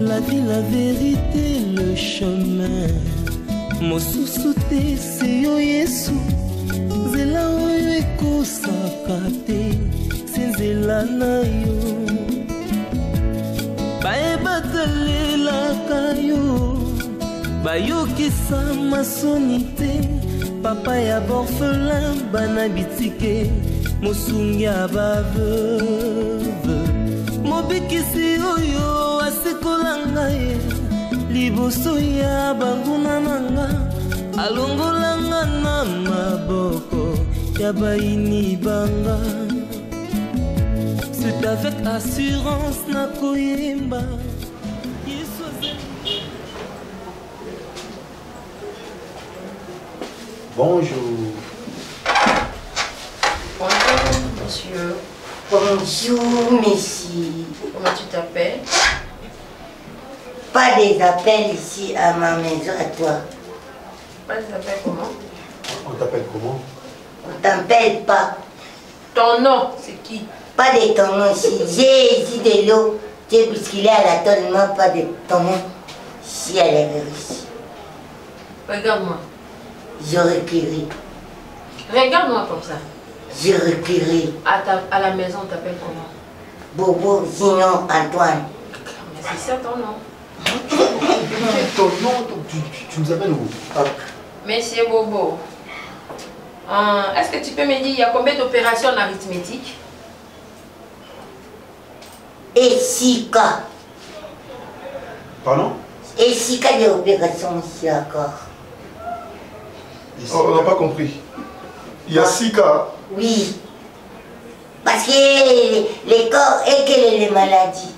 La vie, la vérité, le chemin. Mosusuté, c'est yo Yesu. Zela oyo ekosakate, c'est zela na yo. Baebatelelaka yo, bayokisa masonite. Papa ya borphelin, bana bitike, mosungi ya baveuve. Mobikisi oyo asekolanga ye, liboso ya banguna nanga, alongolanga na maboko ya baini banga. C'est avec assurance na koyemba. Bonjour. Bonjour, monsieur. Bonjour, monsieur. Comment tu t'appelles? Pas des appels ici à ma maison, à toi. Pas des appels comment? On t'appelle comment? On t'appelle pas. Ton nom, c'est qui? Pas de ton nom ici. J'ai ici de l'eau. Tu es bousculé à la tonne, non, pas de ton nom. Si elle est ici. Regarde-moi. Je recueillerai. Regarde-moi comme ça. Je recueillerai. À la maison, on t'appelle comment? Bobo, sinon Antoine. Mais c'est ça ton nom. Ton nom, tu nous appelles où? Monsieur Bobo. Est-ce que tu peux me dire, il y a combien d'opérations en arithmétique? Et 6 cas. Pardon? Et 6 cas d'opération ici encore. Oh, on n'a pas compris. Il y a 6 cas. Oui. Parce que les corps et que les maladies.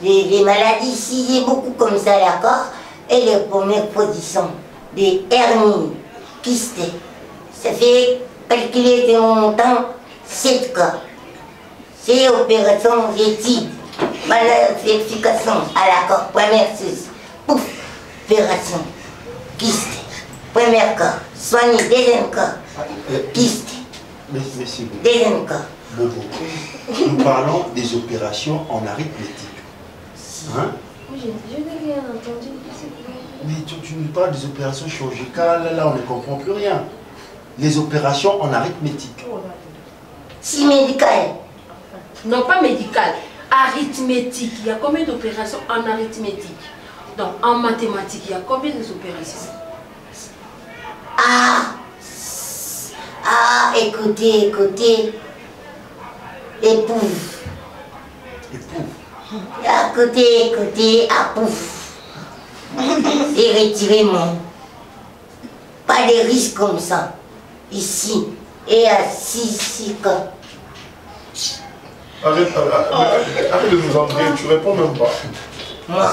Les maladies, ici, il y a beaucoup comme ça, d'accord? Et les premières positions, des hernies, kystes. Ça fait calculer de mon temps 7 cas. C'est opération rétine. Magnification à l'accord. Première chose. Pouf. Opération. Kyste. Premier cas. Soigné. Deuxième cas. Kyste. Deuxième cas. Bobo. Nous parlons des opérations en arithmétique. Hein? Oui, je n'ai rien entendu. Mais tu nous parles des opérations chirurgicales, là on ne comprend plus rien. Les opérations en arithmétique. Si médical. Non, pas médical. Arithmétique. Il y a combien d'opérations en arithmétique? Donc, en mathématiques, il y a combien d'opérations? Écoutez. Épouve. Épouve. Écoutez, pouf. Et retirez-moi. Pas de risque comme ça. Ici. Et à 6 cas. Arrête de nous embrouiller, tu réponds même pas. Moi.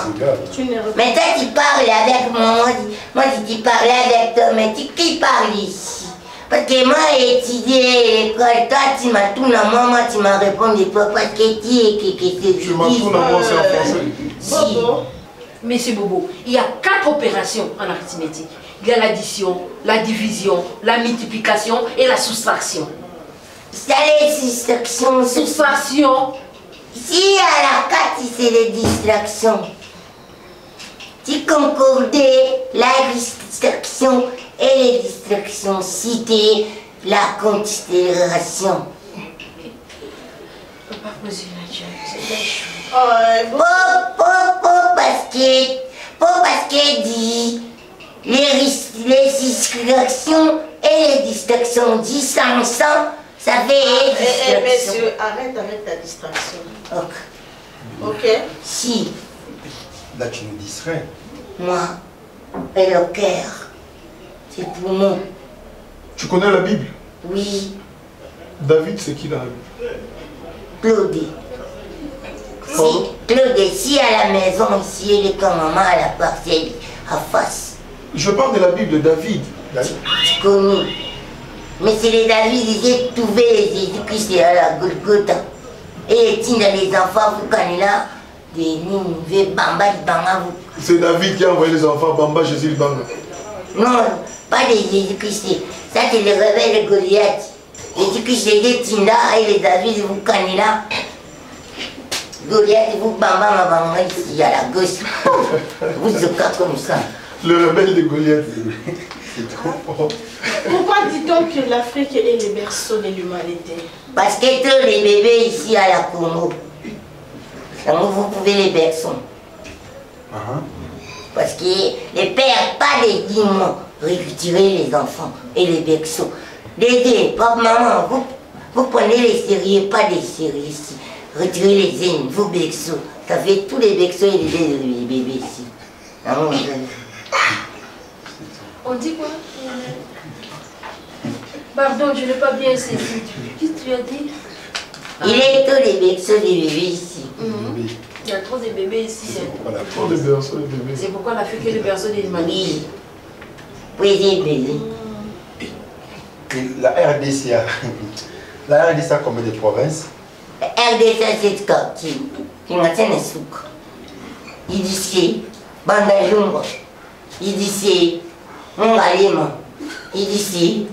Tu ne réponds Mais toi, tu parles avec moi. Moi, tu parles avec toi. Mais qui parle ici? Parce que moi, j'ai étudié à l'école. Toi, tu m'as tout dans moi. Tu m'as répondu pas parce que Tu m'as tout dans moi, c'est en français. Si. Bobo. Monsieur Bobo, il y a 4 opérations en arithmétique. Il y a l'addition, la division, la multiplication et la soustraction. C'est les distractions. Soustraction, Si à la 4, c'est les distractions. Tu concordais la distraction et les distractions. C'était la considération. on va pas poser la chose, c'est des choses. Parce que dit les distractions et les distractions 10 ensemble, ça fait distraction. Monsieur, arrête avec ta distraction. Ok. Ok? Si, Là, tu nous distrais. moi, et le cœur, c'est pour nous. Tu connais la Bible? Oui, David, c'est qui dans la Bible? Claude. Pardon? Si, Claude, si à la maison, ici, elle est comme maman à la parcelle, à face, Je parle de la Bible de David. tu connais. Mais c'est les David, ils ont trouvé Jésus-Christ à la Golgotha. Et ils dans les enfants, vous connaissez là, des nouvelles bamba, vous. C'est David qui a envoyé les enfants Bamba, Jésus le Banga. Non, pas de Jésus-Christ. Ça, c'est le réveil de Goliath. Jésus-Christ, c'est les Tinda et les David, vous connaissez là. Goliath, vous bamba, ma bamba, ici à la gauche. Vous êtes comme ça. Le rebelle de Goliath. C'est trop. Pourquoi dit-on que l'Afrique est le berceau de l'humanité? Parce que tous les bébés ici à la Congo, donc vous pouvez les bercer. Parce que les pères, pas les dimons, retirer les enfants et les berceaux. Dédé, papa, maman, vous prenez les sérieux, pas des sérieux ici. Retirez les zines, vous berceaux. Ça fait tous les berceaux et les bébés ici. On dit quoi? Pardon, je n'ai pas bien saisi. Qu'est-ce que tu as dit? Il est tous les berceaux des bébés ici. Il y a trop de bébés ici. Hein. Voilà. Trop de berceaux de bébés. C'est pourquoi l'Afrique est le berceau de l'humanité. Oui, bébé. Et la RDCA. La RDCA, combien de provinces? RDC, c'est quartier. Il m'a tenu souk. Il dit c'est Bandajumbo. Il dit c'est Mongalema. Il dit c'est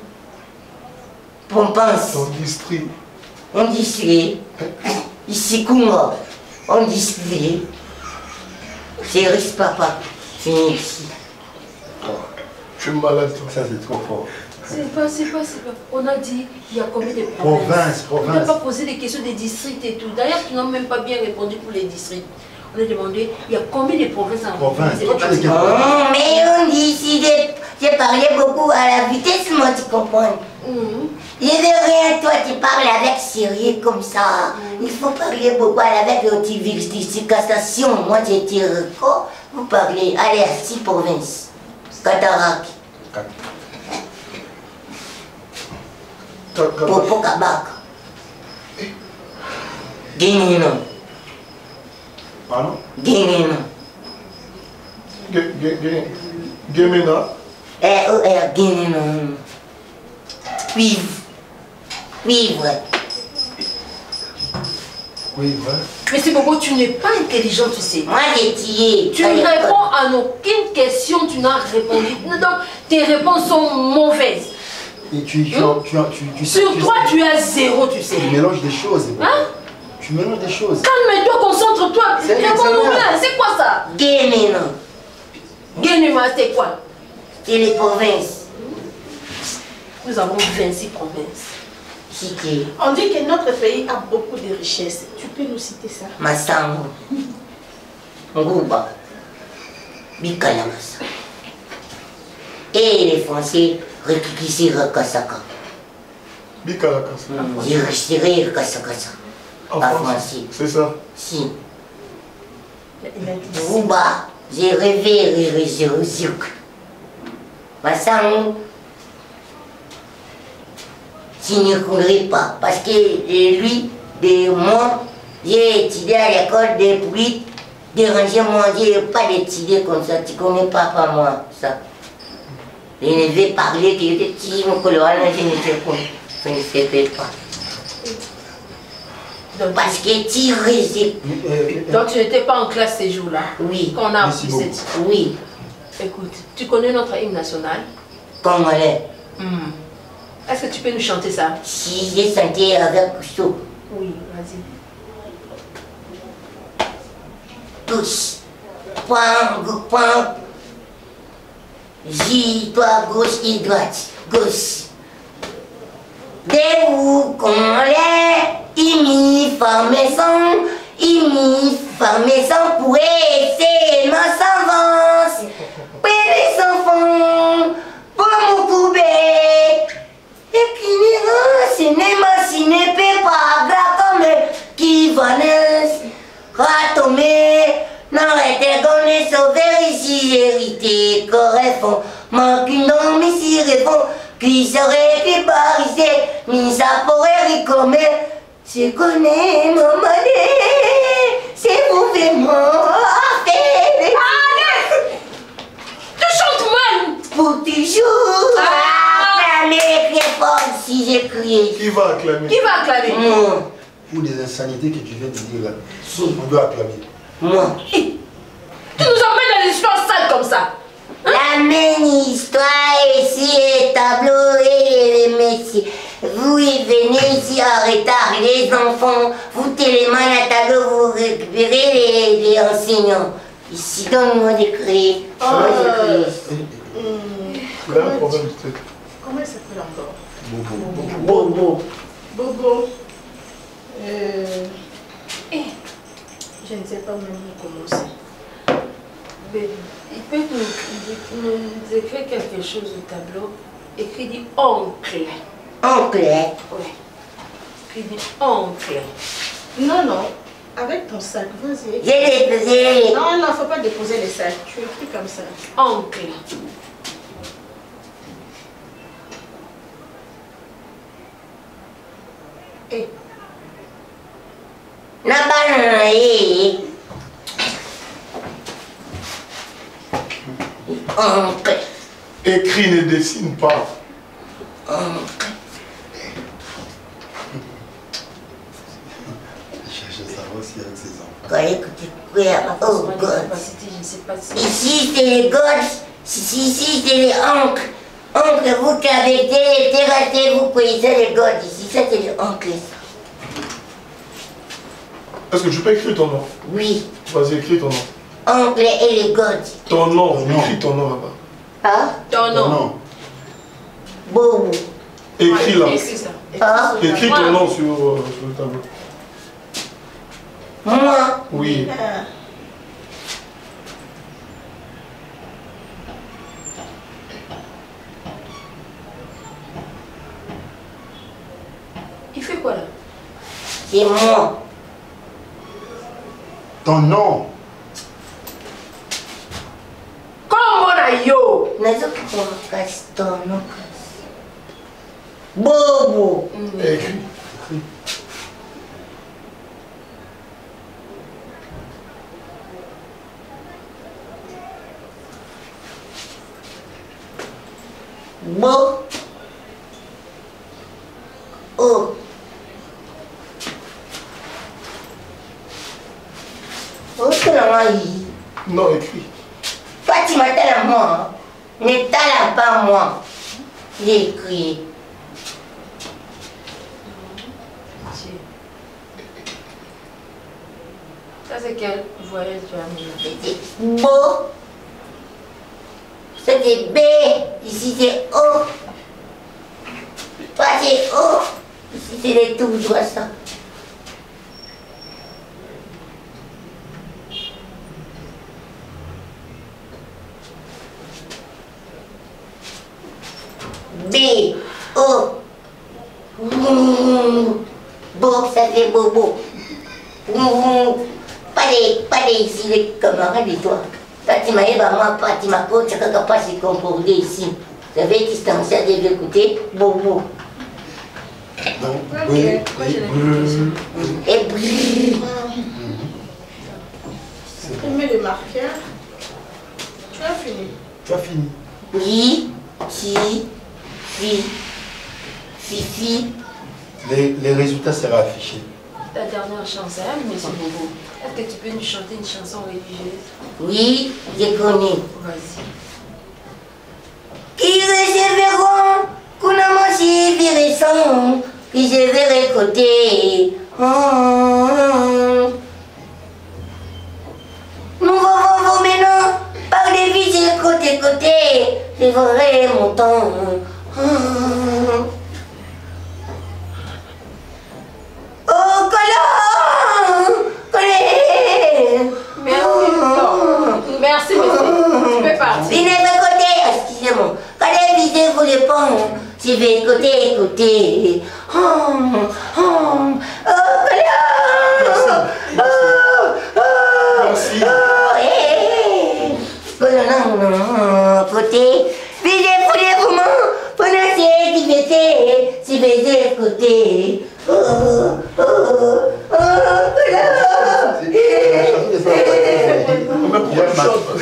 Pompans. Ton district. On dit c'est ici Kunga. On dit c'est Riz Papa. Fini ici. Tu es malade, toi. Ça, c'est trop fort. C'est pas. On a dit, il y a combien de provinces? On n'a Province. pas posé des questions des districts et tout. D'ailleurs, tu n'as même pas bien répondu pour les districts. On a demandé, il y a combien de provinces en Province. France? Toi, tu les Oh, mais on dit ici, j'ai parlé beaucoup à la vitesse, moi, tu comprends. Je veux rien, toi, tu parles avec sérieux comme ça. Il faut parler beaucoup avec l'autovivification. Moi, j'ai tiré quoi? Vous parlez, allez à 6 provinces. Cataracte, Popo Kabak, Guinino, Pardon? Guinino, Gemena. R.O.R. Guinino, Cuivre, Oui, vrai. Mais c'est Bobo, tu n'es pas intelligent, tu sais. moi j'ai tiré. Tu ne réponds à aucune question, tu n'as répondu. Donc, tes réponses sont mauvaises. Et tu sais. Sur toi, tu as 0, tu sais. Tu mélanges des choses. Hein? Tu mélanges des choses. Calme-toi, concentre-toi. C'est Réponds-nous examen. bien. C'est quoi ça? Guinino, Guénuma, c'est quoi? c'est les provinces. Nous avons 26 provinces. Cité, On dit que notre pays a beaucoup de richesses. Tu peux nous citer ça? Massango, Ngouba, Bikalamasa. Et les Français récupèrent Rakasaka. Bikalakas. J'ai retiré Rakasakasa. En Pas France. français. C'est ça. Si. Il a dit Ngouba, j'ai rêvé au cirque. Massango, tu ne connais pas. Parce que lui, moi, j'ai étudié à l'école des bruits, déranger moi, j'ai pas d'étudier comme ça, tu connais pas moi, ça. Je ne vais parler que je dis mon colorant, je ne sais pas, je ne sais pas. Donc, Parce que tu résistes. donc tu n'étais pas en classe ces jours-là? Oui. Qu'on a appris cette... Oui. Écoute, tu connais notre hymne national? Congolais. Est-ce que tu peux nous chanter ça? Si j'ai chanté avec Cousteau. Oui, vas-y. Tous. Point. J, toi, gauche et droite. Gauche. Debout, Congolais. Uniformaison pour essayer ma s'avance. Oui, les enfants, pour mon coubé. Et qui cinéma, ciné, pas comme qui va ratomber. Non, était gonné sauver ici, hérité, correspond. Manque une homme ici, répond. Qui serait qui parisait, mis ça pourrait ricomer. Je connais mon monnaie, c'est vous vraiment fait. Tu chantes mal! Pour toujours. Acclamer très fort si j'ai crié. Qui va acclamer? Qui va acclamer? Moi. Pour des insanités que tu viens de dire là, on doit acclamer. Moi. Tu nous emmènes dans des histoires sales comme ça. La même histoire ici, les tableaux et les métiers. Vous y venez ici en retard, les enfants, vous télémane à tableau, vous récupérez les enseignants. Ici, donne-moi d'écrire. Moi j'écris. Il a un problème peut-être. Comment il s'appelle encore? Bobo. Bobo. Je ne sais pas même où commencer. Mais il peut nous écrire quelque chose au tableau. Écrit dit oncle. Oncle. Ouais. Écrit dit oncle. Non, non. Avec ton sac, vas-y. J'ai déposé. Non, non, faut pas déposer les sacs. Tu écris comme ça. Oncle. Et N'a pas oncle. Écrit ne dessine pas. Oncle. Je cherche à savoir s'il y a avec ses enfants. Quand écoute, oh God. Je ne sais pas si... Ici c'est les gosses, ici c'est les oncles. Oncle, vous qui avez été ratés, vous connaissez les gosses. Ici, ça c'est les oncles. Est-ce que tu peux écrire ton nom? Oui, Vas-y, écris ton nom. oncle et les gosses. Ton nom, Ton nom. écris ton nom là-bas. Hein? Ton nom. Non. Bobo. Écris là. Écris ça. Hein? Écris ton nom sur le tableau. Moi. Oui. Il fait quoi là? C'est moi. Ton nom. Comment on a yo? Ton nom. Bobo. Écris. Bo. Oh. Oh, c'est la main. Non, écris. Toi, tu m'attends à moi. Ne t'attends pas à moi. J'ai écrit. Ça c'est quel voyage tu as mis? C'était beau. C'était B. Ici c'est O. Toi c'est O. Ici c'est les tout droits ça. B. O. Beau, ça fait bobo. Pas des ici, les camarades de toi. Toi, tu m'as moi, pas, tu m'as pas, tu n'as pas se comporter ici. Vous avez distancié de l'écouter, bobo. Donc, Ok. oui, Moi, j'ai la oui. même question. Et brrr. Mets le marqueur. Tu as fini. Tu as fini. Oui, si, fi, fifi. Les résultats seront affichés. Ta dernière chanson, hein, monsieur Bobo. Est-ce que tu peux nous chanter une chanson religieuse? Oui, j'ai connu. Vas-y. Qui recevront, qu'on a mangé viressant, qui je verrai côté. Nous vont maintenant, par des vies côté, je verrai mon temps. Oh, collant, collé. Merci, monsieur. Tu peux partir. Il n'est pas côté, excusez-moi. Quand les visées vous les pont, je vais côté. Merci. Côté. Visez vous les poumons, pendant ces divité, côté.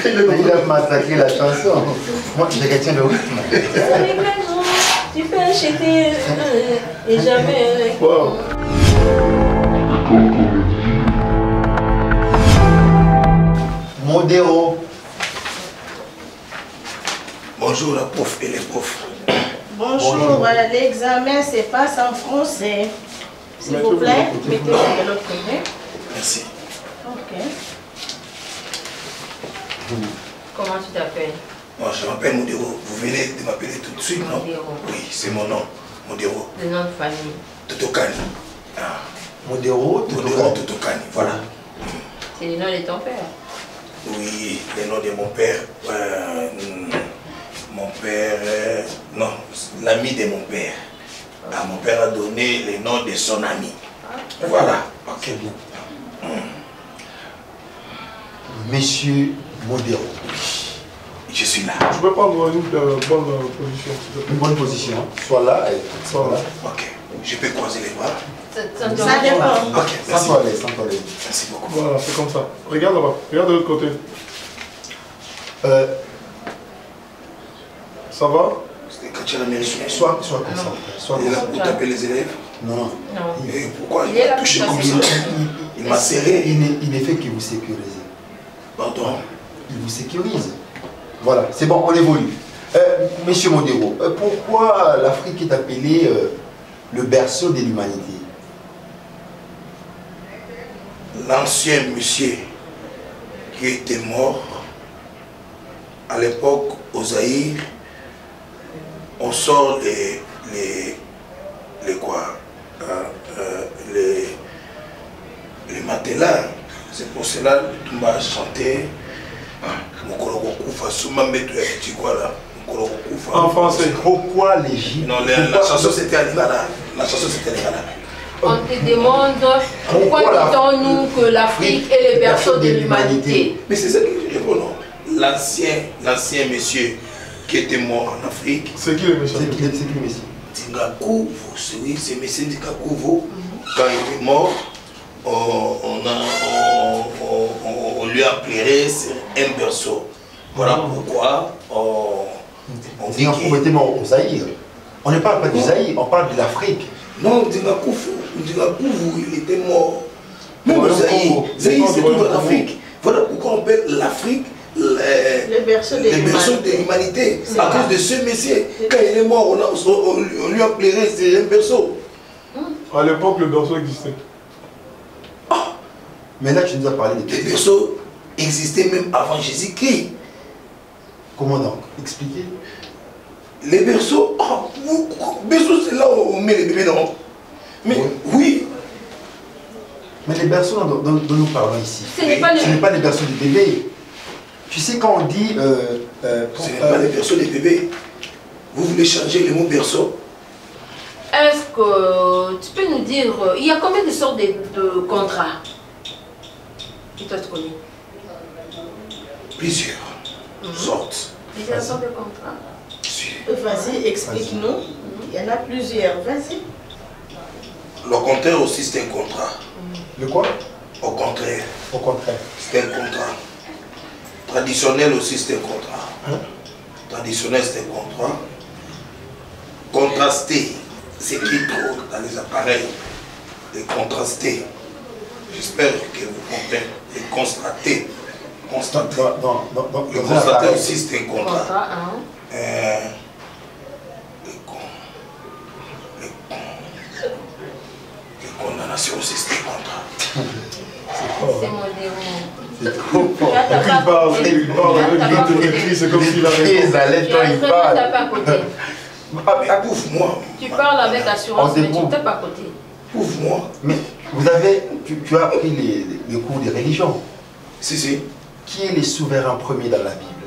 Il a massacré la chanson. Moi, je retiens le rythme. Tu peux acheter et jamais. Wow. Modéro. Bonjour la prof et les profs. Bonjour, l'examen se passe en français. S'il vous plaît, mettez-le de l'autre côté. Merci. Ok. Comment tu t'appelles? Moi, je m'appelle Modéro. Vous venez de m'appeler tout de suite, non? Modéro. Oui, c'est mon nom. Modéro. Le nom de famille. Totokani. Ah, Modéro, Modéro Totokani, voilà. C'est le nom de ton père. Oui, le nom de mon père. Mon père. Non, l'ami de mon père. Ah, mon père a donné le nom de son ami. Voilà. Ok. bien. Monsieur Modéro. Je suis là. Tu peux prendre une bonne position, s'il te plaît. Une bonne position. Sois là et sois là. Ok. Je peux croiser les bras. Ça Ça dépend. Ok, merci. Sans toilette, sans toilette. Merci beaucoup. Voilà, c'est comme ça. Regarde là-bas. Regarde de l'autre côté. Ça va? C'était quand tu es américain. Sois concentré. Sois Il est là concentré. pour taper les élèves. Non, non. Non. Et pourquoi Il il est m'a là touché pour comme taper. ça? Il m'a serré. Il n'est fait que vous sécuriser. Pardon. Il vous sécurise. Voilà, c'est bon, on évolue. Monsieur Modéro, pourquoi l'Afrique est appelée le berceau de l'humanité? L'ancien monsieur qui était mort à l'époque au Zaïre, on sort les quoi les matelas. C'est pour cela que Toumba a chanté En français. Pourquoi l'Égypte? Non, la chanson c'était à Lingala. La chanson c'était à Lingala. On te demande pourquoi dit-on-nous que l'Afrique est le berceau de l'humanité? Mais c'est ça que je réponds, non. L'ancien monsieur qui était mort en Afrique. C'est qui le méchant? C'est qui le Messie? Tingakuvu, oui, c'est M. Tingakuvu. Quand il est mort, on lui a pleuré sur un berceau. Voilà pourquoi on dit qu'on était mort au Zaïre. On ne parle pas du Zaïre, on parle de l'Afrique. Non, Tingakuvu, il était mort. Même au Zaïre, Zaïre c'est tout en Afrique. Voilà pourquoi on appelle l'Afrique le berceau de l'humanité. À cause de ce monsieur, quand il est mort, on lui a pleuré sur un berceau. À l'époque, le berceau existait. Mais là, tu nous as parlé de Les berceaux existaient même avant Jésus-Christ. Comment donc? Expliquez. Les berceaux, berceaux c'est là où on met les bébés, non? Mais oui. Mais les berceaux dont nous parlons ici, Ce n'est pas les berceaux des bébés. Tu sais, quand on dit... ce n'est pas les berceaux des bébés. Vous voulez changer le mot berceau? Est-ce que tu peux nous dire, il y a combien de sortes de contrats? Et toi, tu connais? Plusieurs sortes. Plusieurs sortes de contrats. Vas-y, explique-nous. Il y en a plusieurs. Vas-y. Le contraire aussi, c'est un contrat. Le quoi? Au contraire. Au contraire. C'est un contrat. Traditionnel aussi, c'est un contrat. Hein? Traditionnel, c'est un contrat. Contrasté, c'est écrit trop dans les appareils. Et contrasté. J'espère que vous comprenez. Et constater. Constater. Le constater aussi, c'est un contrat. Les condamnations aussi, c'est un contrat. C'est modéré. C'est trop fort. Il parle avec une maîtrise, c'est comme s'il avait... Très à l'aise quand il parle. Pouf-moi. Tu parles avec assurance, mais tu ne tapes pas à côté. Pouf-moi. Mais vous avez, tu as appris les cours de religion. Si. Qui est le souverain premier dans la Bible?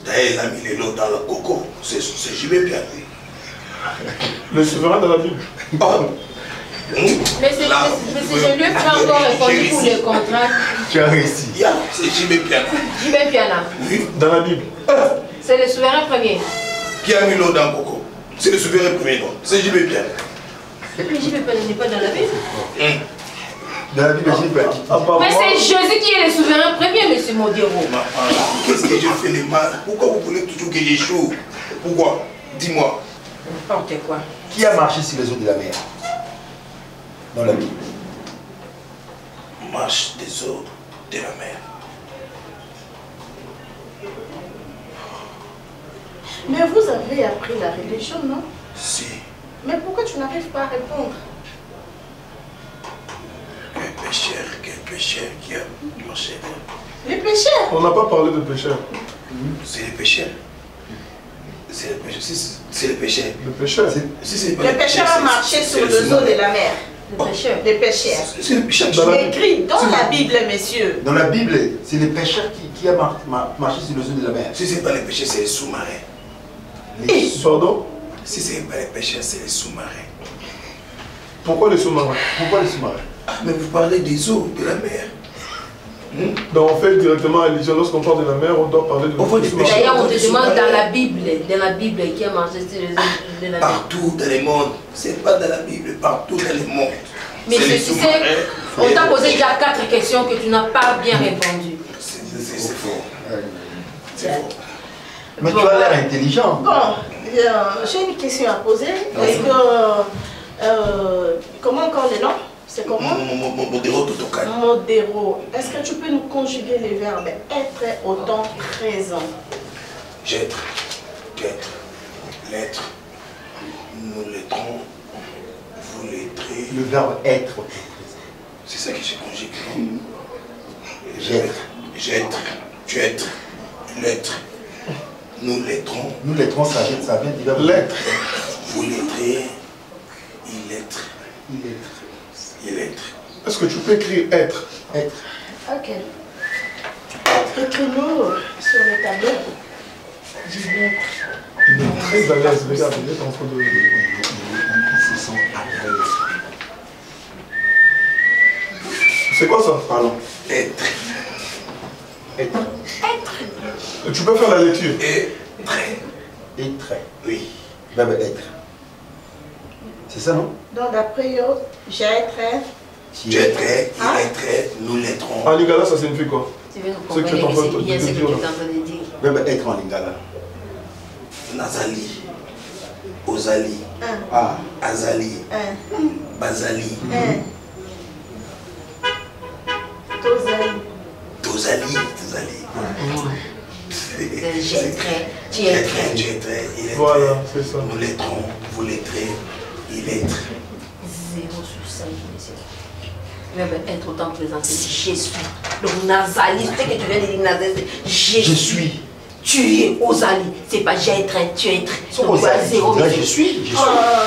D'ailleurs, il a mis les lots dans le coco. C'est JB bien. Le souverain dans la Bible. Mais c'est je lui ai pas encore répondu pour les contrats. Tu as réussi. C'est JB Piana. JB Piana. Oui. Dans la Bible. C'est le souverain premier. Qui a mis l'eau dans le coco? C'est le souverain premier, non? C'est JB Piana. Mais JB Piana n'est pas dans la Bible. Dans la Bible, JB Piana. Mais c'est Jésus qui est le souverain premier, monsieur Modero. Qu'est-ce que je fais les mal? Pourquoi vous voulez toujours que j'échoue? Pourquoi? Dis-moi. N'importe quoi. Qui a marché sur les eaux de la mer? Dans la Bible. Marche des eaux de la mer. Mais vous avez appris la religion, non? Si. Mais pourquoi tu n'arrives pas à répondre? Quel pécheur qui a marché? Les pécheurs. On n'a pas parlé de pécheur. C'est les pécheurs. C'est les pécheurs. C'est les pécheurs. Le pécheur. Le pécheur a marché sur les eaux de la mer. Les pécheurs. Les pécheurs. C'est les pécheurs. C'est écrit dans la Bible, messieurs. Dans la Bible, c'est les pêcheurs qui a marché sur les eaux de la mer. Si ce n'est pas les pécheurs, c'est les sous-marins. Pardon? Si ce n'est pas les pécheurs, c'est les sous-marins. Pourquoi les sous-marins? Pourquoi les sous-marins? Mais vous parlez des eaux de la mer. Donc on fait directement allusion, lorsqu'on parle de la mer, on doit parler de sous-marins. D'ailleurs, on te demande dans la Bible qui a marché sur les eaux de la mer. Partout dans le monde. C'est pas dans la Bible, partout dans le monde. Mais tu sais, on t'a posé déjà 4 questions que tu n'as pas bien répondu. C'est faux. C'est faux. Mais tu as l'air intelligent. Bon, j'ai une question à poser. Est-ce que... comment encore le nom? C'est comment? Modéro Totokan. Modéro. Est-ce que tu peux nous conjuguer les verbes être au temps présent? J'être, être, l'être, nous lettrons, vous lettrez. Le verbe être. C'est ça que j'ai conjugué. J'être. J'être, tu être, l'être, nous lettrons. Nous lettrons, ça vient du verbe l'être. Vous lettrez, il lettre. Il être. Il être. Est-ce que tu peux écrire être? Être. Ok. Écris-nous sur le tableau. Il est très à l'aise, regarde, il est en train de... Ils se sont à l'aise. C'est quoi ça? Pardon. Être. Être. Tu peux faire la lecture. Être. Oui. Verbe être. C'est ça, non? Donc d'après eux, j'être. Tu es très, il est très, nous lettrons. En lingala, ça signifie quoi? Tu veux nous C'est que tu es en comprendre train que c'est bien ce que tu es en de train de dire. Verbe être en lingala. Nazali, Ozali, Ah. Azali, Bazali, Tozali. Tozali. J'être, tu Tu es es très. très, il est Voilà, très. c'est ça. Nous lettrons, vous lettrez, il est très. 0 sur 5, monsieur. Verbe être autant présent, c'est je suis. Donc Nazali, tu sais que tu viens de dire Nazali, c'est Je suis. Tu es Ozali, c'est pas j'être, tu es. Donc Ozali. voilà, 0 Là, mais je suis.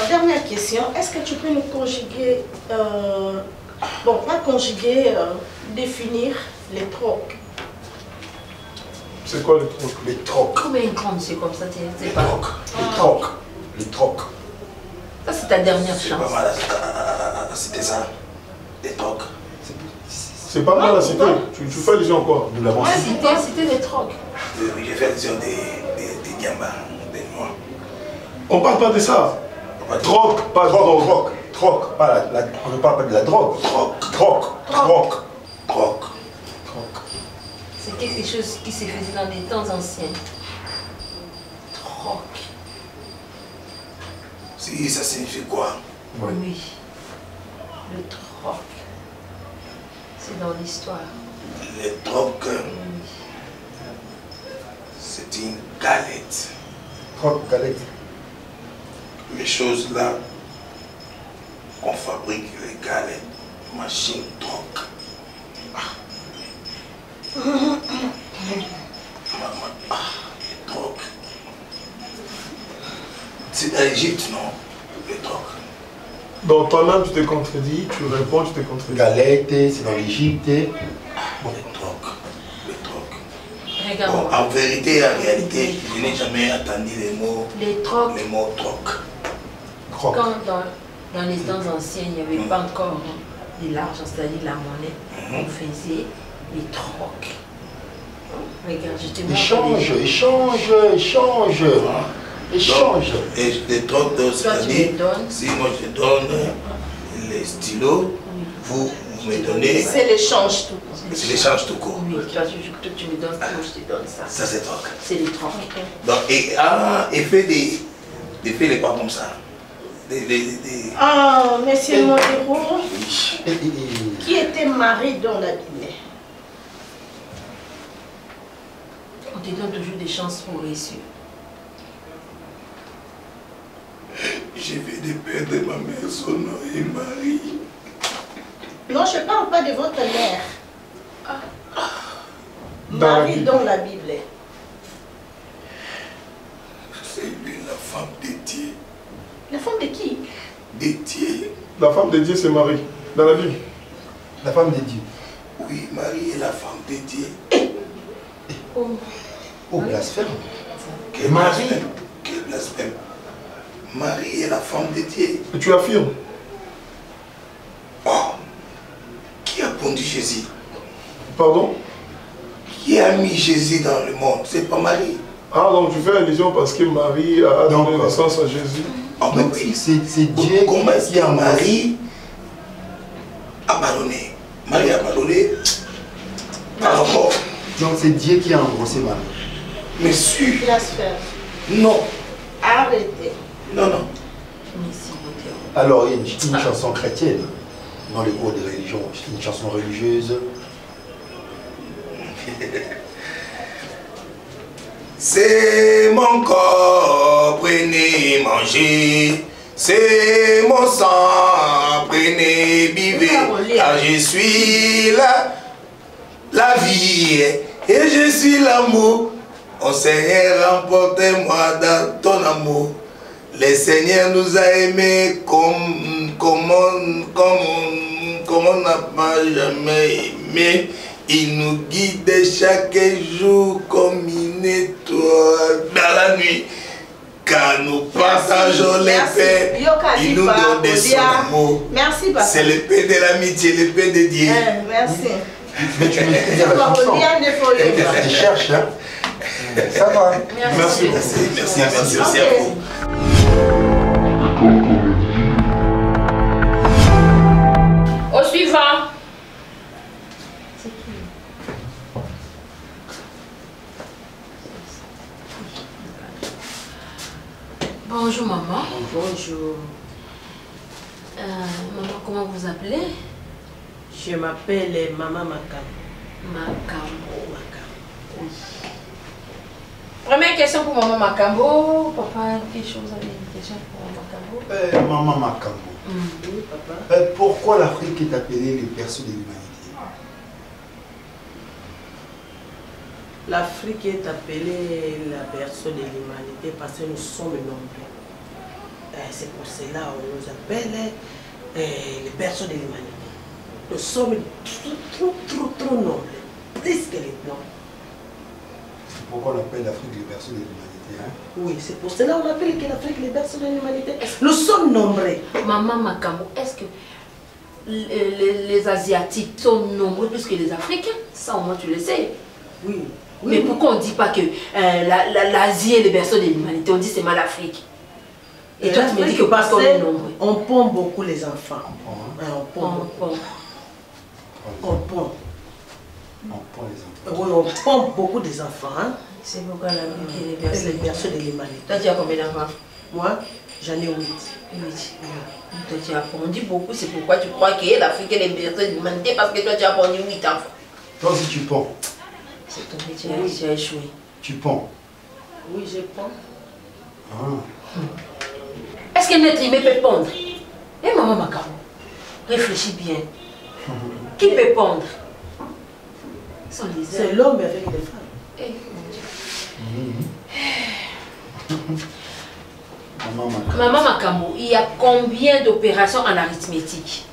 Dernière question. Est-ce que tu peux nous conjuguer, bon, pas conjuguer, définir les trocs? C'est quoi le truc? Les trocs. Combien une grande c'est comme ça, tu sais pas. Les trocs. Les trocs. Ça c'est ta dernière C'est pas chance. mal, c'était ça. Des trocs. C'est pas mal à citer. Tu fais allusion quoi? Nous l'avons Moi, cité. c'était des trocs. Oui, j'ai fait allusion des gambas, des noirs. On parle pas de ça. Troc, pas drogue. Troc, on ne parle pas de la drogue. Troc. C'est quelque chose qui se faisait dans des temps anciens. Troc. Si, ça signifie quoi? Oui. Le troc. C'est dans l'histoire. Le troc, c'est une galette. Troc, galette. Les choses là qu'on fabrique, les galettes, machine troc. Les troc. C'est dans l'Égypte, non? Les troc. Donc toi-même tu te contredis, tu réponds, tu te contredis. Galette, c'est dans l'Égypte. Bon, les troc. Regarde. Bon, en vérité, en réalité, je n'ai jamais entendu les mots troc. Quand dans les temps anciens, il n'y avait pas encore de l'argent, c'est-à-dire la monnaie, on faisait les trocs. Regarde, je te montre. Échange. Et les trocs, c'est-à-dire, si moi je donne les stylos, vous me donnez. C'est l'échange tout court. C'est l'échange tout court. Oui, toi tu me donnes ça, moi je te donne ça. Ça c'est troc. C'est les trocs. Donc, et fait les pas comme ça. Ah, monsieur Modero, qui était marié dans la Guinée? On te donne toujours des chances pour réussir. Je vais de perdre ma mère, son nom et Marie. Non, je ne parle pas de votre mère. Marie dans la Bible. C'est lui, la femme de Dieu. La femme de qui? De Dieu. La femme de Dieu c'est Marie, dans la Bible. La femme de Dieu. Oui, Marie est la femme de Dieu. Oh, blasphème. Quel blasphème. Quel blasphème. Marie est la femme de Dieu. Et tu affirmes? Oh, qui a pondu Jésus? Pardon? Qui a mis Jésus dans le monde? C'est pas Marie. Ah, donc tu fais allusion parce que Marie a donné naissance à Jésus. Oh, mais oui. C'est Dieu comment est-ce qui que a Marie a pardonné? Marie a pardonné par rapport. Donc c'est Dieu qui a embrassé Marie. Mais sûr. Blasphème. Non. Arrêtez. Non. Alors il y a une chanson chrétienne dans les cours de religion, une chanson religieuse. C'est mon corps, prenez, mangez. C'est mon sang, prenez, buvez. Car je suis la vie et je suis l'amour. Ô Seigneur, emportez-moi dans ton amour. Le Seigneur nous a aimés comme on n'a pas jamais aimé. Il nous guide chaque jour comme une étoile dans la nuit. Car nous partageons les paix. Il nous donne de son amour. Merci, papa. C'est le paix de l'amitié, le paix de Dieu. Merci. Mais tu maîtrises la chanson. Tu cherches, hein? Ça va. Merci aussi à vous. Au suivant. Bonjour maman. Bonjour. Maman, comment vous appelez? Je m'appelle Maman Makambo. Makambo. Oui. Première question pour Maman Makambo. Papa, quelque chose, vous avez une question pour Maman Makambo? Maman Makambo. Oui, papa. Pourquoi l'Afrique est appelée le berceau de l'humanité? L'Afrique est appelée la berceau de l'humanité parce que nous sommes nombreux. C'est pour cela qu'on nous appelle le berceau de l'humanité. Nous sommes trop nombreux, plus que les blancs. C'est pourquoi on appelle l'Afrique le berceau de l'humanité, hein? Oui, c'est pour cela qu'on appelle que l'Afrique le berceau de l'humanité. Nous sommes nombreux. Maman Makambo, est-ce que les Asiatiques sont nombreux plus que les Africains? Ça au moins tu le sais. Oui. Mais pourquoi on ne dit pas que l'Asie est le berceau de l'humanité? On dit c'est mal l'Afrique. Et toi, tu me dis que pas comme le nombre. On pond beaucoup les enfants. On pond. On pond les enfants. Oui, on pond beaucoup des enfants. Hein? C'est pourquoi la Bible est les berceaux de l'humanité. Toi, tu as combien d'enfants? Moi, j'en ai 8. 8. Toi, tu as pondu beaucoup. C'est pourquoi tu crois que l'Afrique est les berceaux de l'humanité parce que toi, tu as pondu 8 enfants. Toi aussi, tu ponds. C'est tombé, tu as échoué. Tu ponds. Oui, je pond. Est-ce qu'un être humain peut pondre? Eh, maman Makamo, réfléchis bien. Qui peut pondre? C'est l'homme avec les femmes. Eh, mon Dieu. Maman Makamo, il y a combien d'opérations en arithmétique?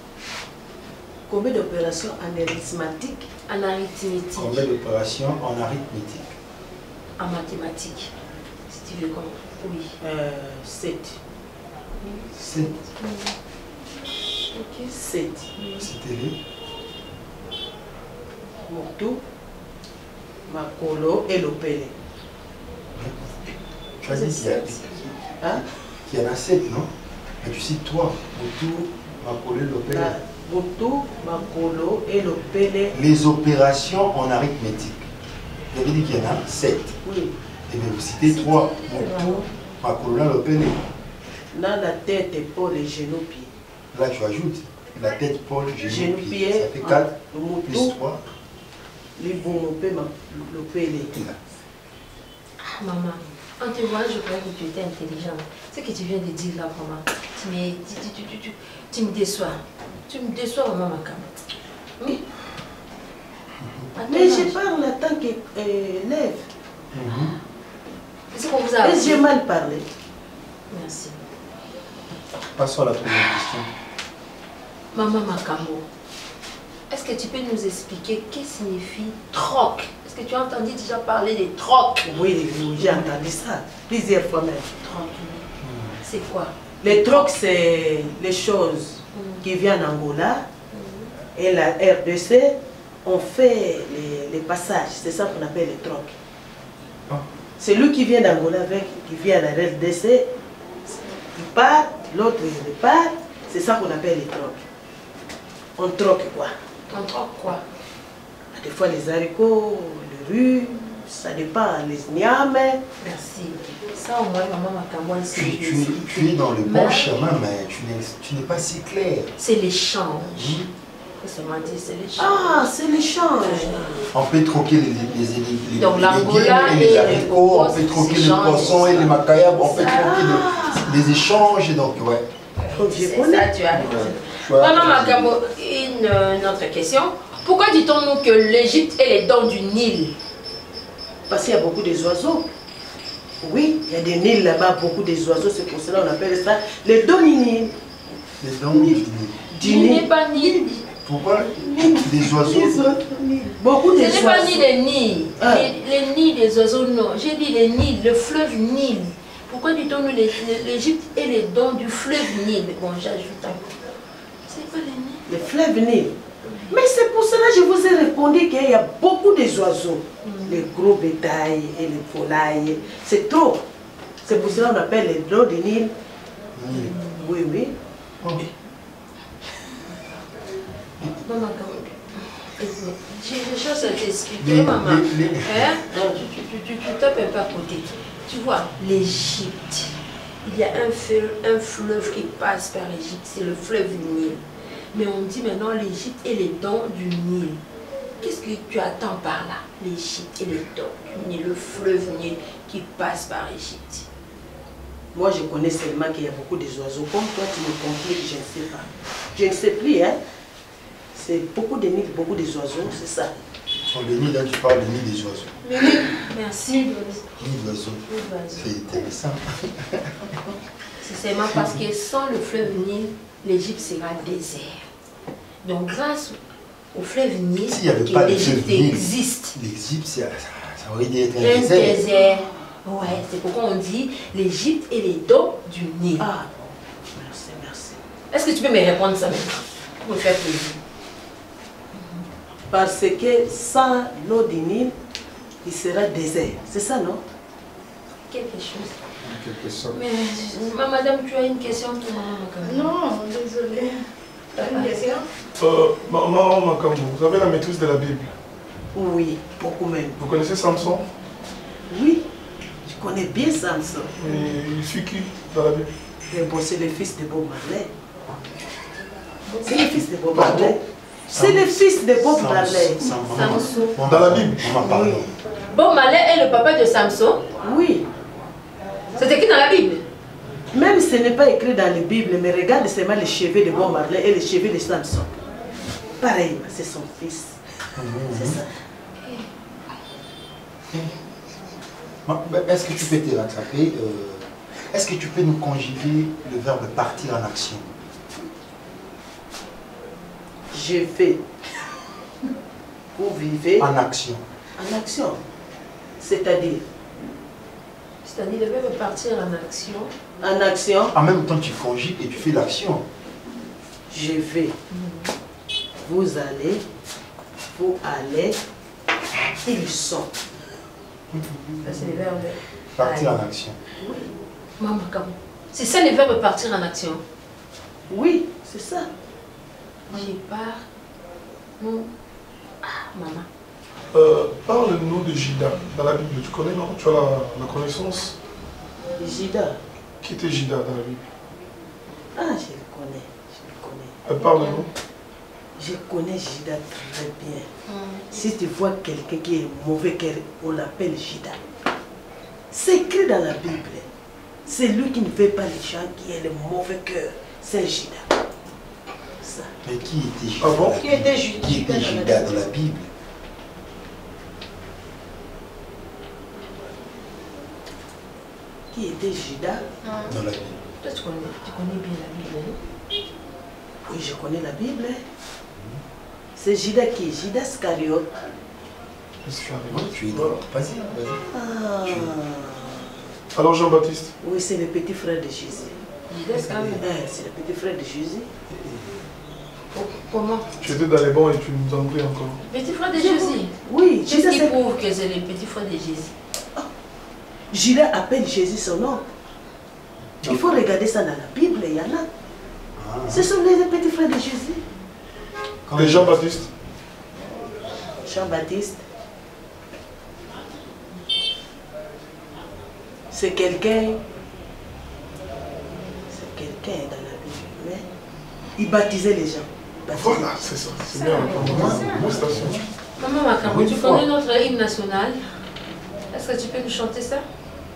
Combien d'opérations en arithmétique? En arithmétique. Combien d'opérations en arithmétique? En mathématiques. Si tu veux comprendre. Oui. 7. 7. Ok. 7. C'était les Motu, Makolo et Lopele. Tu as dit qu'il y en a 7, non? Mais tu cites 3. Motu, Makolo et Lopele. Motu, Makolo et Lopele. Les opérations en arithmétique. Vous avez dit qu'il y en a 7. Oui. Et bien vous citez 3. Motu, Makolo et Lopele. Dans la tête, épaule et genoux, pieds. Là tu ajoutes la tête, Paul, genoux, pieds. Ça fait 4 plus 3. Les bons Lopele. Maman, en te voyant, je croyais que tu étais intelligente. Ce que tu viens de dire là, vraiment, tu me déçois. Tu me déçois, maman Makamo. Oui. Mais je parle en tant qu'élève. C'est qu'on vous a... J'ai mal parlé. Merci. Passons à la première question. Maman Makamo, est-ce que tu peux nous expliquer qu'est-ce que signifie troc? Est-ce que tu as entendu déjà parler des trocs? Oui, j'ai entendu ça plusieurs fois même. Troc, c'est quoi? Les trocs, c'est les choses qui viennent en Angola et la RDC, on fait les passages. C'est ça qu'on appelle les trocs. C'est lui qui vient d'Angola qui vient à la RDC, il part, l'autre il repart. C'est ça qu'on appelle les trocs. On troque quoi? On troque quoi? Des fois les haricots, les rues, ça dépend, les niames. Merci. Ça au moins, maman Makamo, tu es dans le bon chemin, mais tu n'es pas si clair. C'est l'échange. Seulement dit, c'est l'échange. Ah, c'est l'échange. On peut troquer les donc l'Angola et les haricots, on peut troquer les poissons et les macayabes, on peut troquer les échanges, donc ouais. C'est ça, tu as raison. Maman Makamo, une autre question. Pourquoi dit-on que l'Égypte est les dents du Nil? Parce qu'il y a beaucoup d'oiseaux. Oui, il y a des Nils là-bas, beaucoup d'oiseaux, c'est pour cela qu'on appelle ça les dents du Nil. Les dents du Nil. Du Nil, pas Nil. Pourquoi des oiseaux? Beaucoup d'oiseaux. Ce n'est pas ni les nids. Les nids des oiseaux, non. J'ai dit les Nils, le fleuve Nil. Pourquoi dit-on l'Égypte est les dents du fleuve Nil? Bon, j'ajoute un peu. C'est pas les Nils. Le fleuve Nil. Mais c'est pour cela que je vous ai répondu qu'il y a beaucoup d'oiseaux. Les gros bétails et les volailles. C'est trop. C'est pour cela qu'on appelle les dents du Nil. Oui, oui. Maman, j'ai des choses à t'expliquer, maman. Tu tapes un peu à côté. Tu vois, l'Égypte, il y a un fleuve qui passe par l'Égypte, c'est le fleuve Nil. Mais on dit maintenant l'Égypte et les dents du Nil. Qu'est-ce que tu attends par là? L'Égypte et les dents du Nil, le fleuve Nil qui passe par l'Égypte. Moi, je connais seulement qu'il y a beaucoup d'oiseaux. Comme toi, tu me compliques, je ne sais pas. Je ne sais plus, hein. C'est beaucoup de nids, beaucoup d'oiseaux, c'est ça. Sur le nid, là, tu parles du nid des oiseaux. Merci. Nid d'oiseaux. C'est intéressant. C'est seulement parce que sans le fleuve Nil, l'Égypte sera désert. Donc, grâce au fleuve Nil, que l'Égypte existe. L'Égypte, ça aurait dû être un désert. Ouais, c'est pourquoi on dit l'Égypte et les dents du Nil. Ah, merci, merci. Est-ce que tu peux me répondre ça maintenant pour me faire plaisir? Parce que sans l'eau du Nil, il sera désert. C'est ça, non? Quelque chose. quelque sorte. Mais, madame, tu as une question pour maman Makambo? Non, désolée. Tu as une question? Maman Makambo, vous avez la maîtrise de la Bible? Oui, beaucoup même. Vous connaissez Samson? Oui, je connais bien Samson. Et il suit qui dans la Bible? Bon, c'est le fils de Bob Marley. C'est le fils de Bob Marley. C'est le fils de Bob Marley. Samson. Dans la Bible? Oui. Bob Marley est le papa de Samson? Oui. C'est écrit dans la Bible? Même si ce n'est pas écrit dans la Bible, mais regarde seulement les cheveux de Bob Marley et les cheveux de Samson. Pareil, c'est son fils. C'est ça. Est-ce que tu peux te rattraper? Est-ce que tu peux nous conjuguer le verbe partir en action? Je vais. Vous vivez. En action. En action. C'est-à-dire? C'est-à-dire le verbe partir en action. En action. En même temps, tu conjugues et tu fais l'action. Je vais. Vous allez. Vous allez. Ils sont. Ça, c'est le verbe. Partir en action. Oui. Maman Makambo. C'est ça le verbe partir en action? Oui, c'est ça. Je pars. Non. Ah, maman. Parle-nous de Jida dans la Bible. Tu connais, non? Tu as la connaissance? Jida. Qui était Jida dans la Bible? Ah, je le connais. Je le connais. Parle-nous. Je connais Jida très bien. Si tu vois quelqu'un qui est mauvais, on l'appelle Jida. C'est écrit dans la Bible. C'est lui qui ne veut pas les gens, qui est le mauvais cœur. C'est Jida. Ça. Mais qui était Judas? Ah bon? Qui était Judas dans la Bible? Qui était Judas dans la Bible? Toi, tu connais bien la Bible, non? Oui, je connais la Bible. C'est Judas qui? Judas Iscariote. Tu es dans... Vas-y, vas-y. Ah. Alors Jean-Baptiste? Oui, c'est le petit frère de Jésus. Judas Iscariote. C'est le petit frère de Jésus. Comment? Tu étais dans les bancs et tu nous en pries encore. Petit frère de Jésus? Oui. Qu'est-ce qui prouve que c'est le petit frère de Jésus? Judas appelle Jésus son nom. Il faut regarder ça dans la Bible, il y en a. Ce sont les petits frères de Jésus. Et Jean-Baptiste? Jean-Baptiste, c'est quelqu'un dans la Bible, mais il baptisait les gens. Voilà, c'est ça, c'est bien. Maman Makambo, tu connais notre hymne national? Est-ce que tu peux nous chanter ça?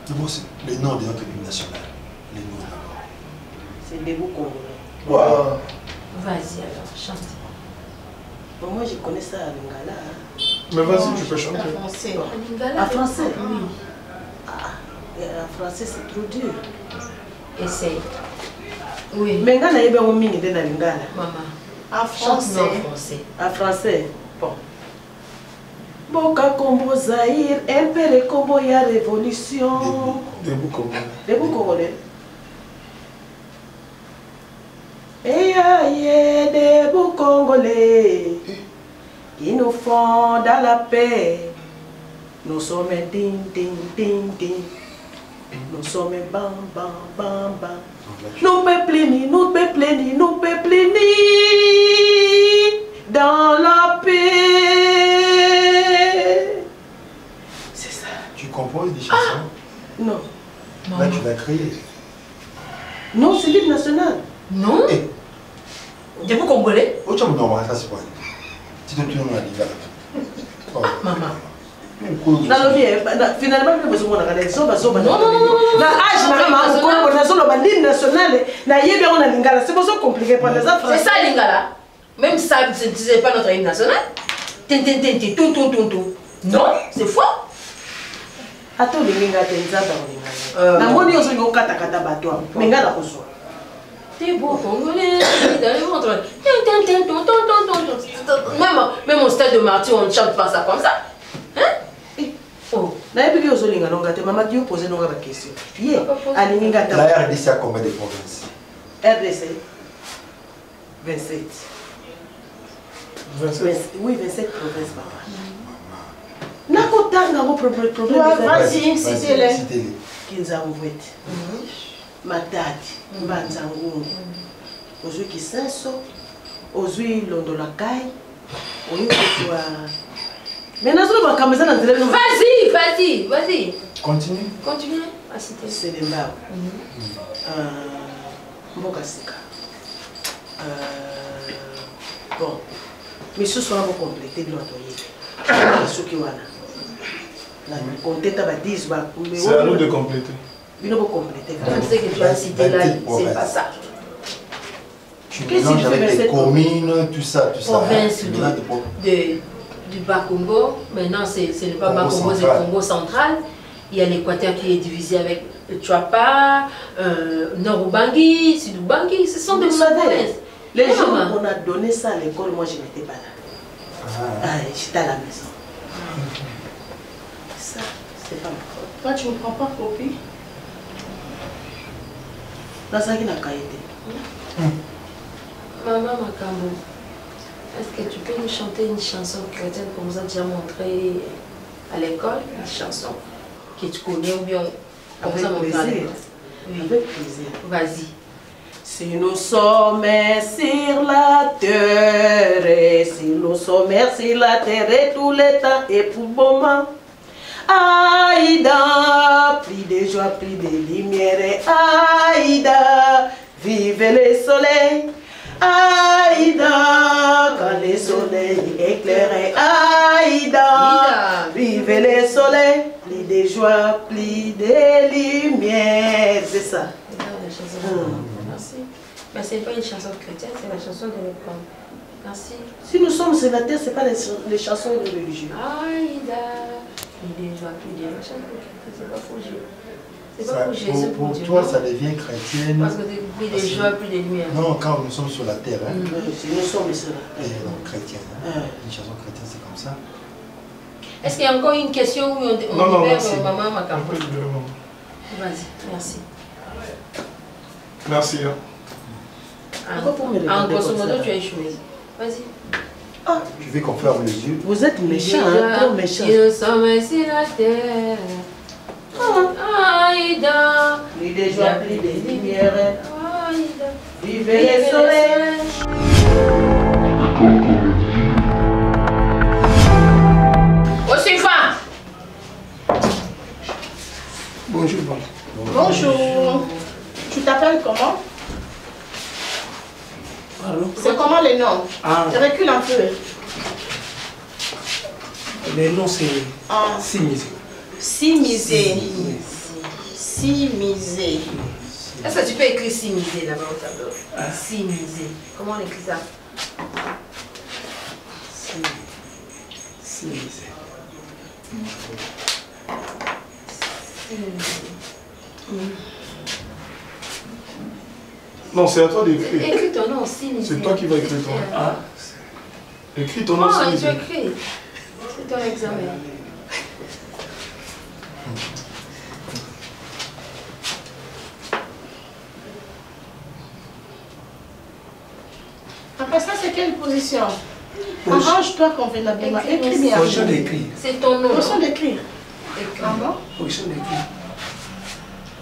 D'abord, c'est le nom de notre hymne national. Le nom d'abord. C'est Debout Congolais. Wow. Vas-y alors, chante. Bon, moi je connais ça à Lingala. Mais vas-y, tu peux chanter. En français. En français? Oui. En français, c'est trop dur. Essaye. Oui. Mais Ngana yebe o mingi de na Lingala. Maman. En français. En français. En français. Bon. Boka Kombo Zahir, Impere Kombo ya révolution. Debout Congolais. Debout Congolais. Aïe, debout Congolais. Qui nous font dans la paix. Nous sommes ding ding ding ding. Nous sommes bam bam bam bam. Nous peuplés, nous peuplés, nous peuplés dans la paix. C'est ça. Tu composes des chansons? Non. Là, tu vas créer. Non, c'est l'hymne national. Non? Debout Congolais? Oh, tu me donnes ça, c'est quoi? Tu te tournes à l'hiver. Maman. Finalement, nous avons regardé ça. Non, c'est pas so compliqué pour les enfants. C'est ça Lingala. Même ça, c'est pas notre hymne national. Non, c'est faux. Attends, les Lingala, t'es na moni ozo yo kata kata bato. Menga na kozwa. T'es beau Congolais, dans le monde. Même au stade de martyr, on ne chante pas ça comme ça. Hein? Oh, na ebi ki ozo linga nonga te maman qui vous pose nonga la question. Ye, alinga ta. La RDC a combien de provinces? RDC 27. 27. Oui, 27 provinces, papa. Nakotanga vos problèmes. Vas-y, citez-les. Kinzamvwete, Matadi, Mbanzangungu, Ozui Kisenso, Ozui Londolakai, Maintenant, vas-y. Continue. À citer. C'est les mbao. Mbokasika. Bon. Mais ce soir, on va compléter le c'est à nous de compléter. Il faut compléter. Tout ce que tu as cité là, c'est pas ça. Tu mélanges avec les communes, tout ça. Province du Bas-Congo. Maintenant, c'est le Bas-Congo, c'est le Congo central. Il y a l'Équateur qui est divisé avec le Chuapa, Nord-Ubangi, Sud-Ubangi. Ce sont des provinces. Les gens, on a donné ça à l'école, moi je n'étais pas là. J'étais à la maison. Ça, c'est pas ma faute. Toi, tu ne prends pas copie? Dans ça, il n'a qu'à aider. Maman Makambo, est-ce que tu peux nous chanter une chanson chrétienne qu'on nous a déjà montrée à l'école? Une chanson que tu connais ou bien qu'on vous a montrée à l'école? Oui, avec plaisir. Vas-y. Si nous sommes sur la terre, si nous sommes sur la terre et tout le temps et pour le moment, Aïda, pris de joie, pris de lumière, Aïda, vive le soleil, Aïda, quand le soleil éclaire, Aïda, vive le soleil, pris de joie, pris de lumière, c'est ça. Merci. Mais ce n'est pas une chanson chrétienne, c'est la chanson de l'école. Merci. Si nous sommes sur la terre, ce n'est pas les chansons religieuses. Aïda, c'est pas pour Dieu. C'est pas pour Jésus, c'est pour Dieu. Pour toi, ça devient chrétienne. Parce que plus de joie, plus de lumière. Non, quand nous sommes sur la terre. Si nous sommes sur la terre. Donc chrétienne. Une chanson chrétienne, c'est comme ça. Est-ce qu'il y a encore une question où on libère maman Makambo? Vas-y, merci. Merci. En grosso modo, tu as échoué. Vas-y. Tu veux qu'on ferme les yeux? Vous êtes méchants, trop méchants. Nous sommes sur la terre. Aïda. Plus de joie, plus de lumière. Aïda. Vive le soleil. Au suivant. Bonjour. Bonjour. Tu t'appelles comment? C'est comment les noms? Recule un peu. Le nom c'est Simisé. Simisé. Simisé. Est-ce que tu peux écrire Simisé là-bas au tableau? Simisé. Comment on écrit ça? Simisé. Non, c'est à toi d'écrire. Écris ton nom, Simisé. C'est toi qui vas écrire ton nom. Écris ton nom, Simisé. Tu écris. C'est ton examen. Après ça, c'est quelle position? Arrange-toi convenablement. Écris bien. Position d'écrire. C'est ton nom. Position d'écrire. Ah bon? Position d'écrire.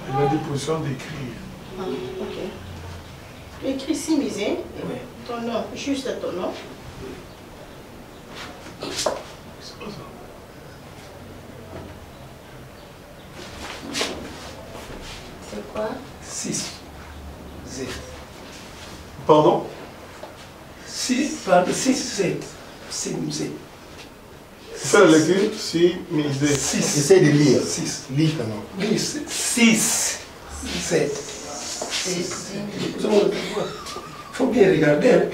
Il a dit position d'écrire. Ok. Tu écris Simisé. Oui. Ton nom, juste ton nom. C'est pas ça. C'est quoi? 6. Z. Pardon? 6, pardon, 6, 7. Simisé. Fais la lecture, Simisé. 6. Essaye de lire. 6. Lis ton nom. 6. 7. Il faut bien regarder.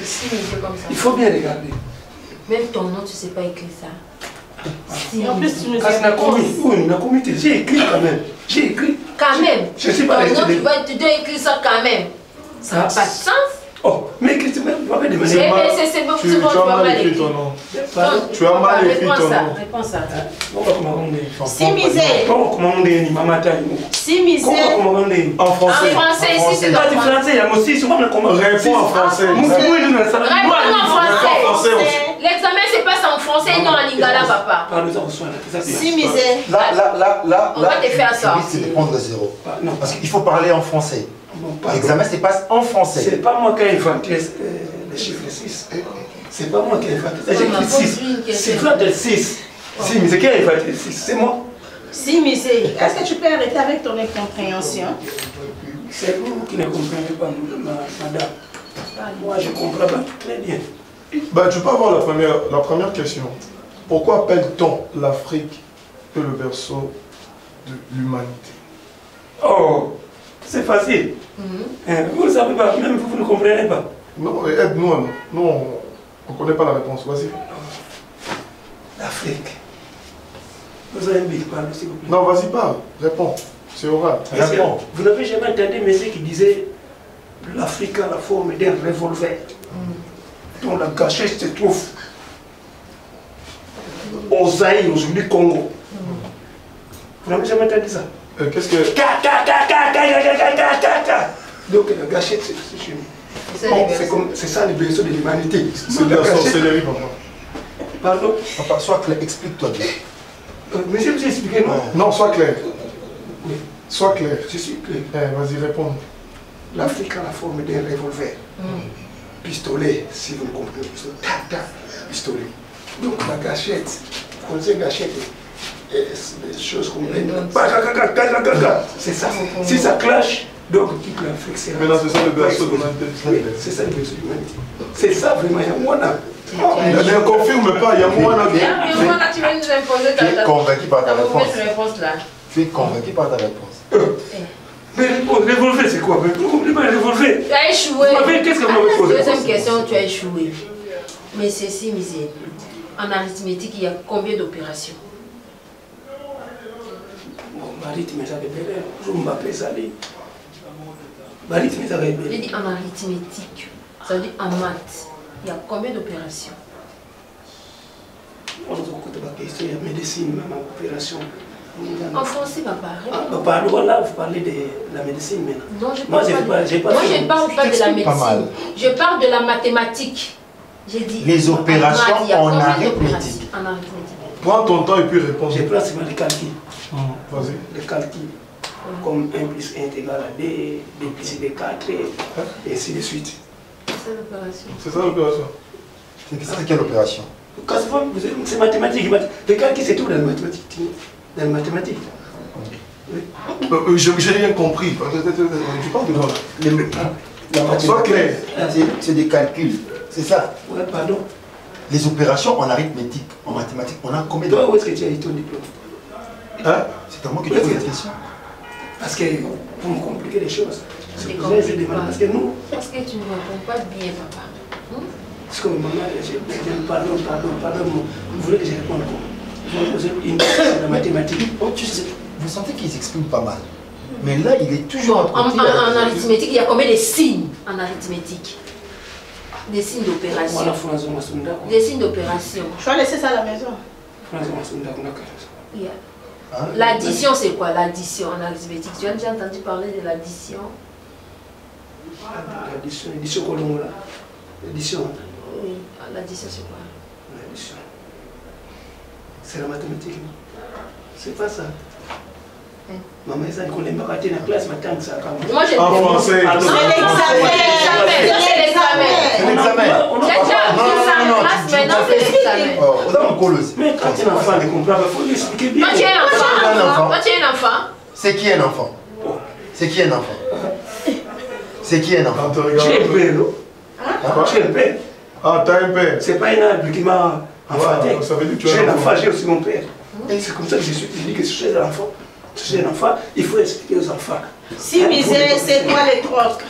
Simisé comme ça. Il faut bien regarder. Même ton nom, tu ne sais pas écrire ça. Et en plus, tu nous Parce que j'ai écrit quand même. J'ai écrit. Quand même. Je ne sais pas ton nom, tu dois écrire ça quand même. Ça n'a pas de sens. Oh, mais écris même pas de manière. Tu as mal écrit ton nom. Tu as mal écrit ton nom. Réponds ça. Simisé. Simisé. En français. En français, ici c'est Réponds en français. Réponds en français. L'examen c'est passe en français et non en lingala, papa. Si misère. Là, on va te faire sortir. C'est de prendre 0. Parce qu'il faut parler en français. L'examen se passe en français. C'est pas moi qui ai inventé le chiffre 6. C'est pas moi qui ai inventé. J'ai écrit 6. C'est toi de 6. Si, mais c'est qui a inventé 6? C'est moi. Si, mais est-ce que tu peux arrêter avec ton incompréhension? C'est vous qui ne comprenez pas, madame. Moi, je comprends pas très bien. Bah, tu peux avoir la première question. Pourquoi appelle-t-on l'Afrique que le berceau de l'humanité? Oh, c'est facile. Vous ne savez pas, même vous ne comprenez pas. Non, aide-nous. Nous, on ne connaît pas la réponse. Vas-y. L'Afrique. Vous avez un big parle, s'il vous plaît. Non, vas-y, parle. Réponds. C'est oral. Réponds. Vous n'avez jamais entendu un monsieur qui disait l'Afrique a la forme d'un revolver dont la gâchette se trouve au Zaïre, aujourd'hui Congo. Vous n'avez jamais entendu ça? Qu'est-ce que... Donc la gâchette c'est chez nous. C'est ça le berceau de l'humanité. C'est de la sorcellerie, papa. Pardon? Papa, sois clair, explique-toi bien. Monsieur, vous expliquez, non? Non, sois clair. Oui. Sois clair. Je suis clair. Vas-y, réponds. L'Afrique a la forme d'un revolver. Pistolet, si vous le comprenez. Pistolet. Donc la gâchette, vous connaissez gâchette, des choses comme c'est ça. Si ça clash, donc toute l'Afrique sera. Maintenant, c'est ça le berceau de l'humanité. Oui, c'est ça le berceau de l'humanité. C'est ça vraiment, il y a moins. Ne confirme pas, il y a moins. Tu vas nous imposer Tu es convaincu par ta réponse. là. Tu es convaincu par ta réponse. Mais revolver, c'est quoi? Vous comprenez pas le revolver? Tu as échoué. Qu'est-ce que vous m'avez posé? Deuxième question, tu as échoué. Mais ceci, misère. En arithmétique, il y a combien d'opérations? L'arithmétique, je m'appelle ça. L'arithmétique, j'ai dit en arithmétique, ça veut dire en maths. Il y a combien d'opérations? On nous écoute la question, il y a médecine, même en opération. En français, papa. Là, vous parlez de la médecine maintenant. Non, je ne parle pas de la médecine. Je parle de la mathématique. J'ai dit. Les opérations en arithmétique. Prends ton temps et puis réponds. Je prends seulement les calculs. Vas-y. Les calculs. Comme 1 plus 1 est égal à 2, 2 plus 2 est 4, et ainsi de suite. C'est l'opération. C'est ça l'opération. C'est quelle opération? C'est mathématique. Les calculs, c'est tout dans la mathématique. Dans la mathématique. J'ai rien compris. Je parle de sois clair. C'est des calculs. C'est ça? Ouais, pardon. Les opérations en arithmétique, en mathématiques, on a combien de... Toi, où est-ce que tu as eu ton diplôme? Hein? C'est à moi que tu poses cette question. Parce que vous me compliquez les choses. Parce que nous... Parce que tu ne réponds pas bien, papa. Parce que maman, pardon, vous voulez que je réponde quoi? Vous me posez une question de mathématiques. Oh, tu sais, vous sentez qu'il s'exprime pas mal. Mais là, il est toujours en arithmétique, il y a combien de signes en arithmétique? Des signes d'opération. Des signes d'opération. Je vais laisser ça à la maison. L'addition, c'est quoi l'addition en arithmétique? Tu as déjà entendu parler de l'addition? L'addition Colombo là. L'addition. Oui, l'addition c'est quoi? L'addition. C'est la mathématique. C'est pas ça. Maman, ça qu'on aime pas dans la classe, maintenant ça a moi j'ai en français. C'est l'examen. C'est l'examen. Maintenant c'est l'examen. Mais quand tu es un enfant, il comprend, il faut lui expliquer bien. Quand tu es un enfant. C'est qui un enfant? C'est qui un enfant? C'est qui un enfant? J'ai un père, non? J'ai un père. Ah, t'as un père. C'est pas un arbre qui m'a enfanté. Ça veut dire que tu j'ai un enfant, j'ai aussi mon père. Et c'est comme ça que je dis que je suis un enfant. Je suis un enfant, il faut expliquer aux enfants. Si misère, c'est quoi les trocs?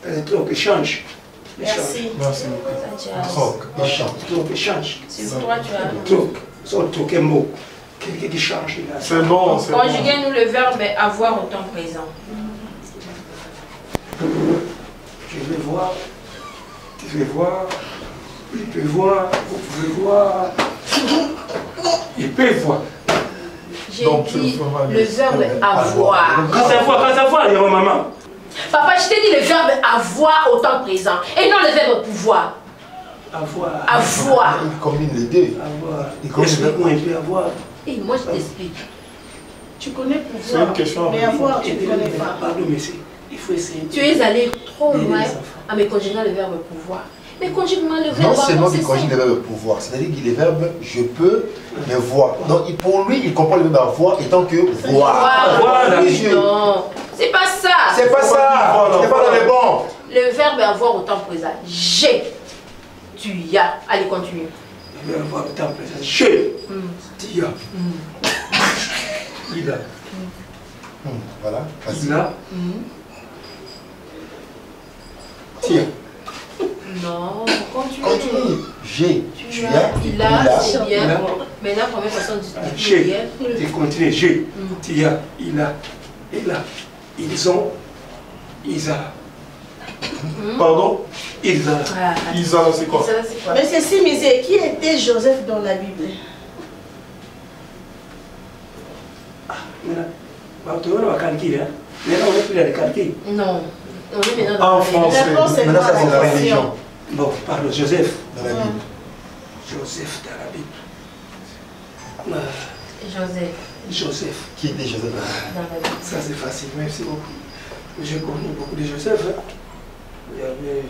Les trocs, échange. Merci. Merci. Troc, échange. Troc, échange. C'est toi, tu as. Troc, c'est troc un mot. Quelqu'un qui change. C'est bon, c'est bon. Conjuguez-nous le verbe avoir au temps présent. Je vais voir. Tu vais voir. Il peut voir. Vous pouvez voir. Il peut voir. J'ai dit le verbe avoir. Quand avoir, il y a ma maman. Papa, je t'ai dit le verbe avoir au temps présent et non le verbe pouvoir. Avoir. Avoir. Il combine les deux. Avoir. Il combine Explique-moi un peu avoir. Et moi, je t'explique. Tu connais pouvoir. C'est une question. Mais avoir, tu ne connais pas. Pardon, mais il faut essayer. Tu es allé trop loin à me conjuguer le verbe pouvoir. Mais conjugue-moi le verbe. Non seulement qu'il conjugue le verbe pouvoir, c'est-à-dire qu'il est verbe je peux, mais voir. Donc pour lui, il comprend le verbe avoir étant que voir. Voilà. Non, c'est pas ça. C'est pas ça. C'est pas dans les bons. Le verbe avoir au temps présent. J'ai. Tu y as. Allez, continue. Le verbe avoir au temps présent. J'ai. Tu y as. Il a. Voilà. Il a. Tiens. Non, continue. Continue. J'ai. Tu as. Il a. C'est bien. Maintenant, première personne du J'ai. Tu continues. J'ai. Tu as. Il a. Il a. Ils ont. Ils a. Pardon? Ils a. Ils a, c'est quoi? Mais c'est si misé. Qui était Joseph dans la Bible? Tu vas calculer, hein? Maintenant, on n'est plus dans les calculs. Non. On est maintenant dans En français. Maintenant, ça, c'est la religion. Bon, parle Joseph. Dans la Bible. Joseph dans la Bible. Joseph. Joseph. Qui était Joseph Dans la Bible. Ça, c'est facile. Merci beaucoup. J'ai connu beaucoup de Joseph. Hein. Il y avait...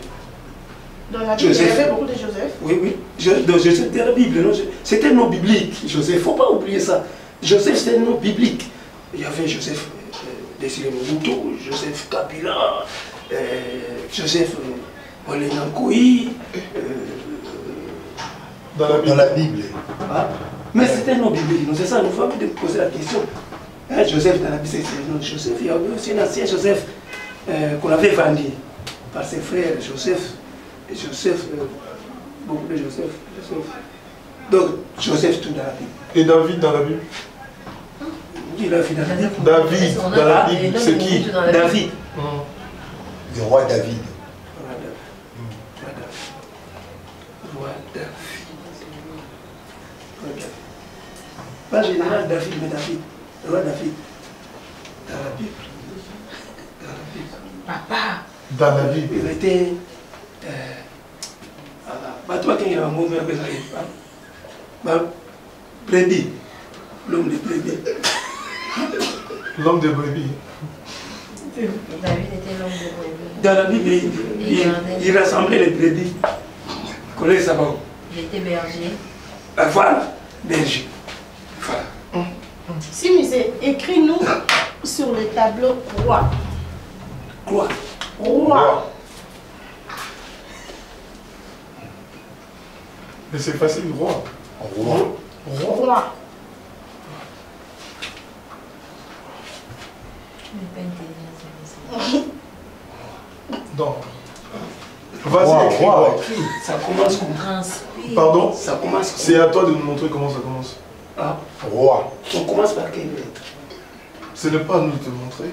Dans la Bible, il y avait beaucoup de Joseph. Oui, oui. Joseph dans la Bible. C'était un nom biblique. Joseph, il ne faut pas oublier ça. Joseph, c'était un nom biblique. Il y avait Joseph Désiré Mobutu, Joseph Kabila, Joseph Olenankoui. Dans la Bible. Ah. Mais c'était un nom biblique. C'est ça, nous faut de poser la question. Hein, Joseph dans la Bible, c'est le nom de Joseph. Il y avait aussi un ancien Joseph qu'on avait vendu par ses frères, Joseph. Et Joseph, beaucoup de Joseph. Donc, Joseph tout dans la Bible. Et David dans la Bible? Il a fait dans la Bible. David dans la Bible, c'est qui? David. Le roi David. Roi David. Pas général David, mais David. Le roi David. Dans la Bible. Dans la Bible. Papa. Dans la Bible. Il était... toi qui a un mot, brebis. L'homme de brebis. L'homme de brebis. David était l'homme de brebis. Dans la Bible, il rassemblait les brebis. Collez ça va. Il était berger. Voilà, berger. Voilà. Si misé, écris-nous sur le tableau roi. Quoi? Roi. Mais c'est facile, roi. Roi. Roi. Donc. Vas-y, écris. Ça commence comme Transpire. Pardon? Ça commence. C'est à toi de nous montrer comment ça commence. Ah. Roi. On commence par quelle lettre? Ce n'est pas à nous de te montrer.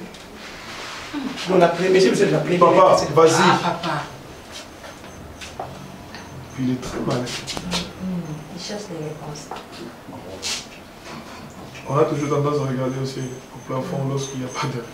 Non, la première, c'est la première. Papa, vas-y. Ah, papa. Il est très malin. Il cherche les réponses. On a toujours tendance à regarder aussi au plafond lorsqu'il n'y a pas de réponse.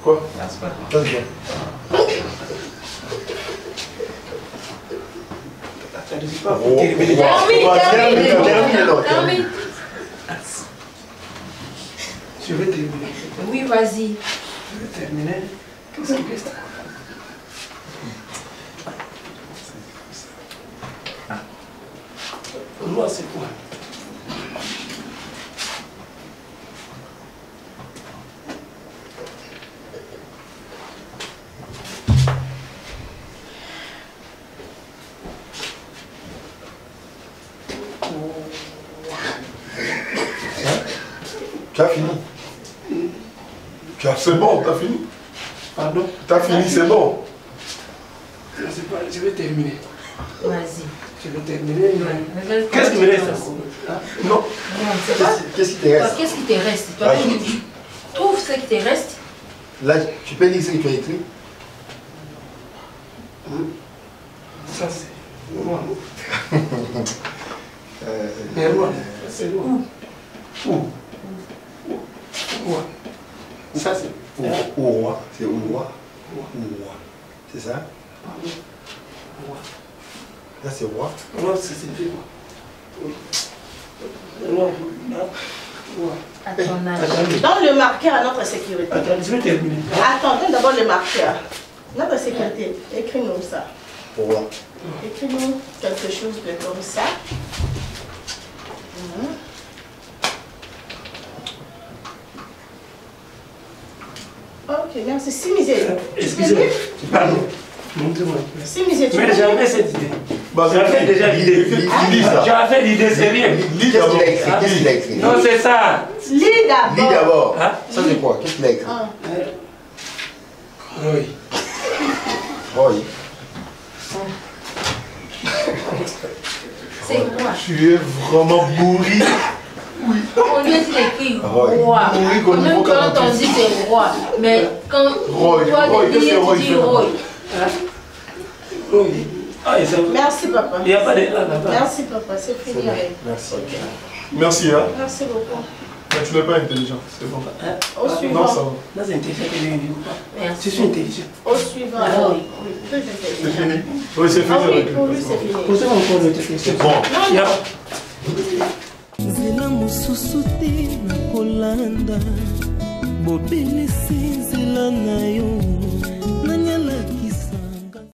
Quoi? Très bien. Termine. Je vais terminer. Oui, vas-y. Je vais terminer. Qu'est-ce qui reste? Roi, c'est quoi? Tu as fini. C'est bon, t'as fini? Pardon? T'as fini, c'est bon. Je vais terminer. Vas-y. Je vais terminer. Qu'est-ce qui me reste encore? Non. Non, c'est pas. Qu'est-ce qui te reste? Qu'est-ce qui te reste? Toi, trouve ce qui te reste. Là, tu peux lire ce que tu as écrit? Ça c'est roi. Mais roi, c'est roi. Roi. Ça c'est au roi. C'est au roi. C'est ça? Roi. Là c'est roi. Roi, c'est roi. Roi. Donne le marqueur à notre sécurité. Attends, je vais terminer. Attends, donne d'abord le marqueur. Notre sécurité, écris-nous ça. Roi. Écris-nous quelque chose de comme ça. Ok, merci. Simisé. Excusez-moi. Pardon. Montrez-moi. Simisé, tu Mais j'avais cette idée. J'avais déjà l'idée. J'avais l'idée, c'est rien. Qu'est-ce qu'il a écrit? Non, c'est ça. Lis d'abord. Lis d'abord. Ça c'est quoi? Qu'est-ce qu'il a écrit? Oui. Roy. C'est quoi? Tu es vraiment bourri. Oui. On lui a dit d'écrire Roy. roi. Bourri qu'au niveau Même quand on dit c'est roi. Mais quand Roy. toi Roy, de qu'est-ce dire, que Roy tu dis fait? Roy. Oui. Merci papa. Il n'y a pas de là-bas. Merci papa, c'est fini avec. Merci. Merci, hein. Merci beaucoup. Mais tu n'es pas intelligent, c'est bon. Au suivant. Non, ça va. Là, c'est intelligent. Merci. Je suis intelligent. Au suivant. Oui, plus C'est intelligent. fini. Oui, c'est fini Ah oui, avec pour lui lui. c'est fini. Posez-moi encore une autre question. Bon. nzela mosusu te nakolanda bobelisi nzela na yo